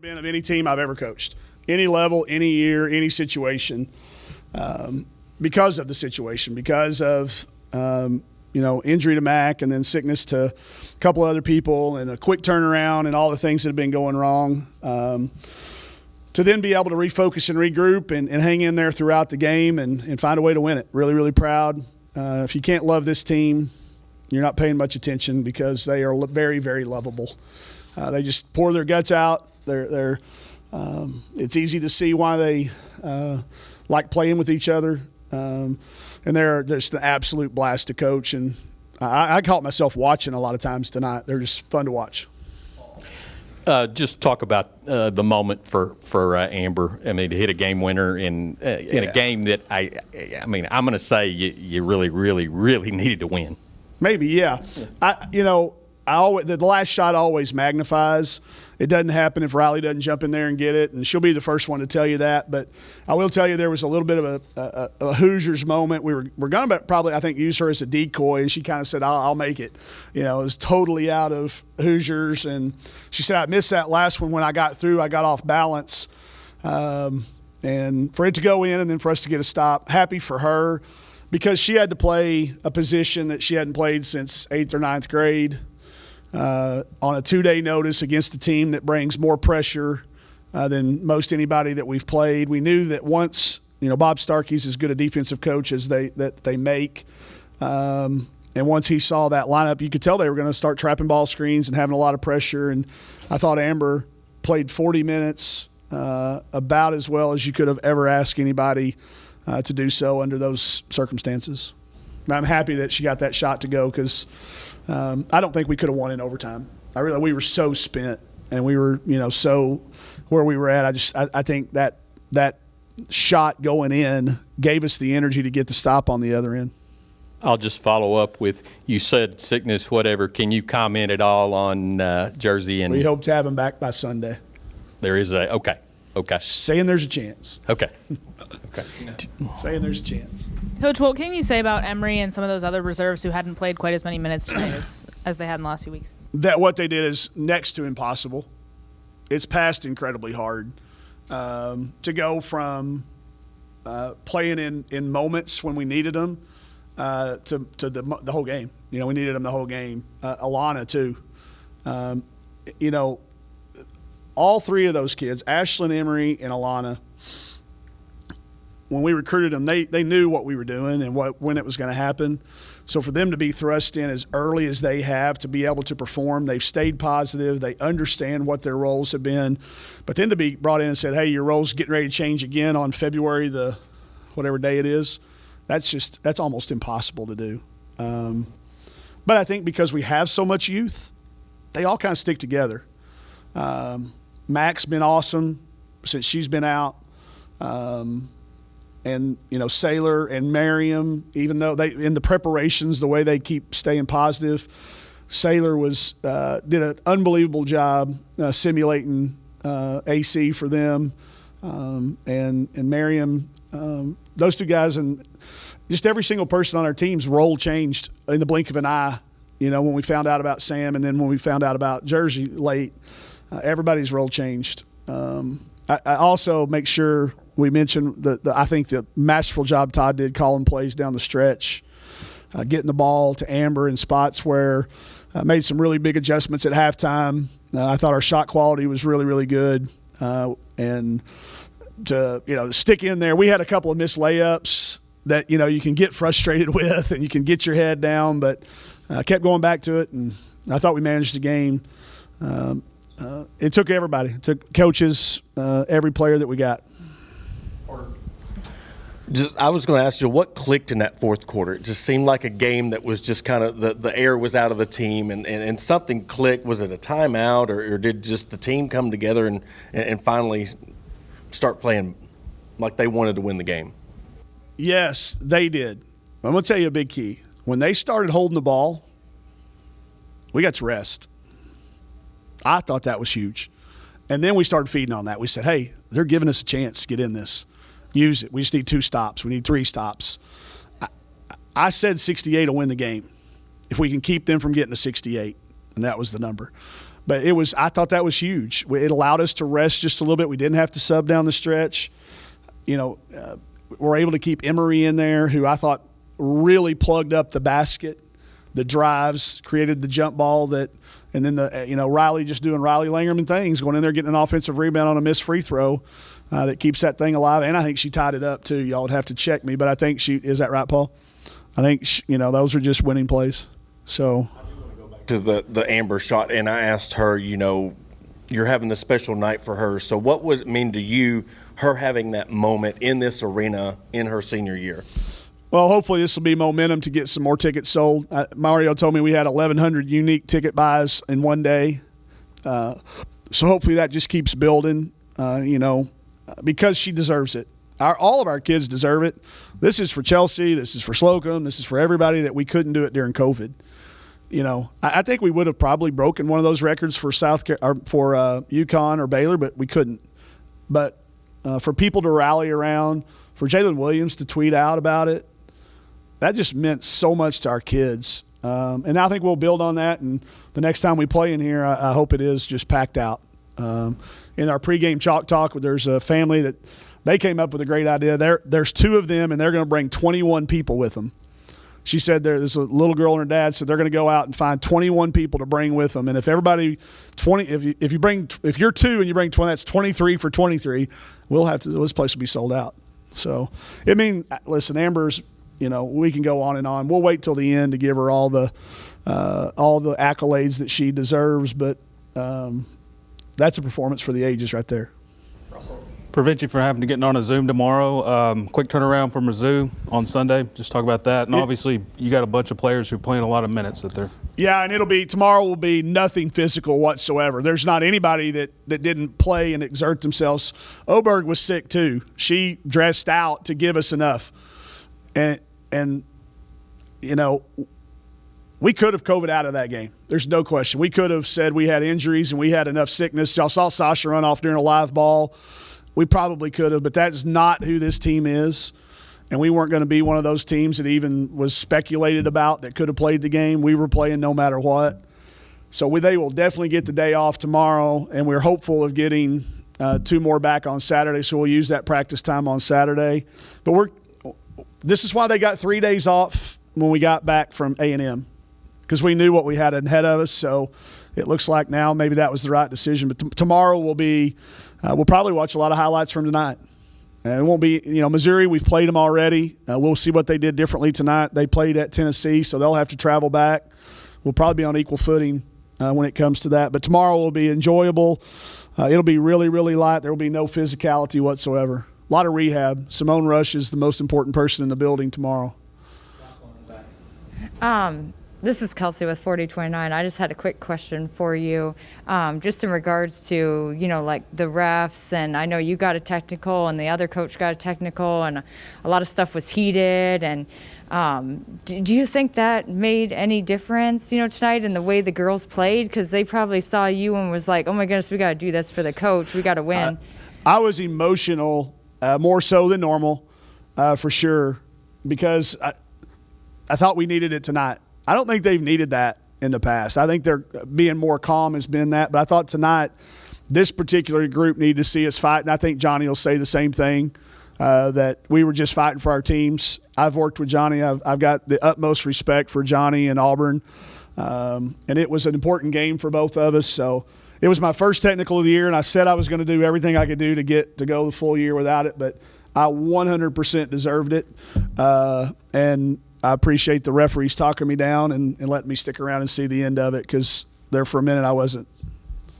been of any team I've ever coached, any level, any year, any situation, because of the situation, because of injury to Mac and then sickness to a couple other people and a quick turnaround and all the things that have been going wrong. To then be able to refocus and regroup and hang in there throughout the game and find a way to win it. Really, really proud. If you can't love this team, you're not paying much attention because they are very, very lovable. They just pour their guts out. It's easy to see why they like playing with each other. And they're just an absolute blast to coach. And I caught myself watching a lot of times tonight. They're just fun to watch. Just talk about the moment for Amber. I mean, to hit a game winner in a game that I'm going to say you really, really, really needed to win. Maybe, yeah. The last shot always magnifies. It doesn't happen if Riley doesn't jump in there and get it, and she'll be the first one to tell you that. But I will tell you there was a little bit of a Hoosiers moment. We're going to probably, I think, use her as a decoy, and she kind of said, I'll make it. It was totally out of Hoosiers. And she said, I missed that last one when I got through. I got off balance. And for it to go in and then for us to get a stop, happy for her because she had to play a position that she hadn't played since 8th or 9th grade. On a 2-day notice against a team that brings more pressure than most anybody that we've played. We knew that once, Bob Starkey's as good a defensive coach as they make. And once he saw that lineup, you could tell they were going to start trapping ball screens and having a lot of pressure. And I thought Amber played 40 minutes about as well as you could have ever asked anybody to do so under those circumstances. And I'm happy that she got that shot to go because I don't think we could have won in overtime. We were so spent, and we were, so where we were at. I think that shot going in gave us the energy to get the stop on the other end. I'll just follow up with, you said sickness, whatever. Can you comment at all on Jersey? And we hope to have him back by Sunday. There is okay. Saying there's a chance. Okay. Saying there's a chance. Coach, what can you say about Emory and some of those other reserves who hadn't played quite as many minutes tonight as they had in the last few weeks? That what they did is next to impossible. It's past incredibly hard to go from playing in moments when we needed them to the whole game. We needed them the whole game. Alana too. All three of those kids, Ashlyn, Emory, and Alana, when we recruited them, they knew what we were doing and when it was going to happen. So for them to be thrust in as early as they have, to be able to perform, they've stayed positive. They understand what their roles have been. But then to be brought in and said, hey, your role's getting ready to change again on February the whatever day it is, that's almost impossible to do. But I think because we have so much youth, they all kind of stick together. Mac's been awesome since she's been out. And, Sailor and Merriam, even though in the preparations, the way they keep staying positive, Sailor did an unbelievable job simulating AC for them. And Merriam, those two guys, and just every single person on our team's role changed in the blink of an eye, when we found out about Sam and then when we found out about Jersey late. Everybody's role changed. I also make sure we mention I think the masterful job Todd did calling plays down the stretch, getting the ball to Amber in spots where made some really big adjustments at halftime. I thought our shot quality was really, really good. And to stick in there, we had a couple of missed layups that, you can get frustrated with and you can get your head down, but I kept going back to it, and I thought we managed the game. It took everybody. It took coaches, every player that we got. I was going to ask you, what clicked in that fourth quarter? It just seemed like a game that was just kind of the air was out of the team and something clicked. Was it a timeout or did just the team come together and finally start playing like they wanted to win the game? Yes, they did. I'm going to tell you a big key. When they started holding the ball, we got to rest. I thought that was huge. And then we started feeding on that. We said, hey, they're giving us a chance to get in this. Use it. We just need 2 stops. We need 3 stops. I said 68 will win the game if we can keep them from getting to 68, and that was the number. But I thought that was huge. It allowed us to rest just a little bit. We didn't have to sub down the stretch. We're able to keep Emery in there, who I thought really plugged up the basket, the drives, created the jump ball and then Riley just doing Riley Langerman things, going in there, getting an offensive rebound on a missed free throw that keeps that thing alive. And I think she tied it up too. Y'all would have to check me, but I think is that right, Paul? I think those are just winning plays. So to the Amber shot, and I asked her, you're having this special night for her. So what would it mean to you, her having that moment in this arena in her senior year? Well, hopefully this will be momentum to get some more tickets sold. Mario told me we had 1,100 unique ticket buys in one day. So hopefully that just keeps building, because she deserves it. All of our kids deserve it. This is for Chelsea. This is for Slocum. This is for everybody that we couldn't do it during COVID. I think we would have probably broken one of those records for UConn or Baylor, but we couldn't. But for people to rally around, for Jalen Williams to tweet out about it, that just meant so much to our kids. And I think we'll build on that. And the next time we play in here, I hope it is just packed out. In our pregame chalk talk, there's a family that they came up with a great idea. There's 2 of them, and they're going to bring 21 people with them. She said there's a little girl and her dad said they're going to go out and find 21 people to bring with them. And if everybody 20, if you're 2 and you bring 20, that's 23 for 23. This place will be sold out. So listen, Amber's. We can go on and on. We'll wait till the end to give her all the accolades that she deserves, but that's a performance for the ages right there. Prevent you from having to get on a Zoom tomorrow. Quick turnaround from Mizzou on Sunday. Just talk about that. And obviously, you got a bunch of players who are playing a lot of minutes that they're. Yeah, and tomorrow will be nothing physical whatsoever. There's not anybody that didn't play and exert themselves. Oberg was sick too. She dressed out to give us enough. And we could have COVID out of that game. There's no question. We could have said we had injuries and we had enough sickness. Y'all saw Sasha run off during a live ball. We probably could have, but that's not who this team is. And we weren't going to be one of those teams that even was speculated about that could have played the game. We were playing no matter what. So they will definitely get the day off tomorrow, and we're hopeful of getting 2 more back on Saturday, so we'll use that practice time on Saturday. But this is why they got 3 days off when we got back from A&M, because we knew what we had ahead of us. So it looks like now maybe that was the right decision. But tomorrow will be we'll probably watch a lot of highlights from tonight. And it won't be, Missouri, we've played them already. We'll see what they did differently tonight. They played at Tennessee, so they'll have to travel back. We'll probably be on equal footing when it comes to that. But tomorrow will be enjoyable. It'll be really, really light. There will be no physicality whatsoever. A lot of rehab. Simone Rush is the most important person in the building tomorrow. This is Kelsey with 4029. I just had a quick question for you, just in regards to, like the refs, and I know you got a technical and the other coach got a technical, and a lot of stuff was heated. And do you think that made any difference, tonight in the way the girls played? Because they probably saw you and was like, oh my goodness, we got to do this for the coach. We got to win. I was emotional, more so than normal, for sure, because I thought we needed it tonight. I don't think they've needed that in the past. I think they're being more calm has been that. But I thought tonight this particular group needed to see us fight. And I think Johnny will say the same thing, that we were just fighting for our teams. I've worked with Johnny. I've got the utmost respect for Johnny and Auburn. And it was an important game for both of us. So it was my first technical of the year, and I said I was going to do everything I could do to go the full year without it. But I 100% deserved it. And I appreciate the referees talking me down and letting me stick around and see the end of it, because there for a minute I wasn't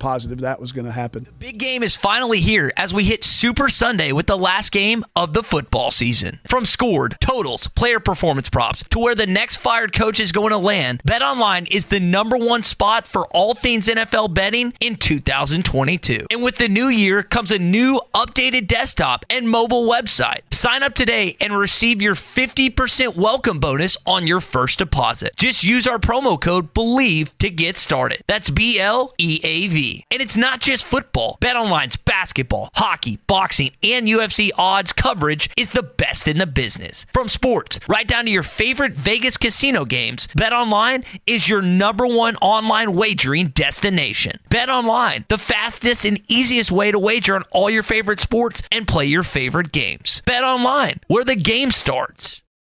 positive that was going to happen. The big game is finally here as we hit Super Sunday with the last game of the football season. From scored, totals, player performance props, to where the next fired coach is going to land, BetOnline is the #1 spot for all things NFL betting in 2022. And with the new year comes a new updated desktop and mobile website. Sign up today and receive your 50% welcome bonus on your first deposit. Just use our promo code BELIEVE to get started. That's BLEAV. UFC. And it's not just football. BetOnline's basketball, hockey, boxing, and UFC odds coverage is the best in the business. From sports right down to your favorite Vegas casino games, BetOnline is your #1 online wagering destination. BetOnline, the fastest and easiest way to wager on all your favorite sports and play your favorite games. BetOnline, where the game starts.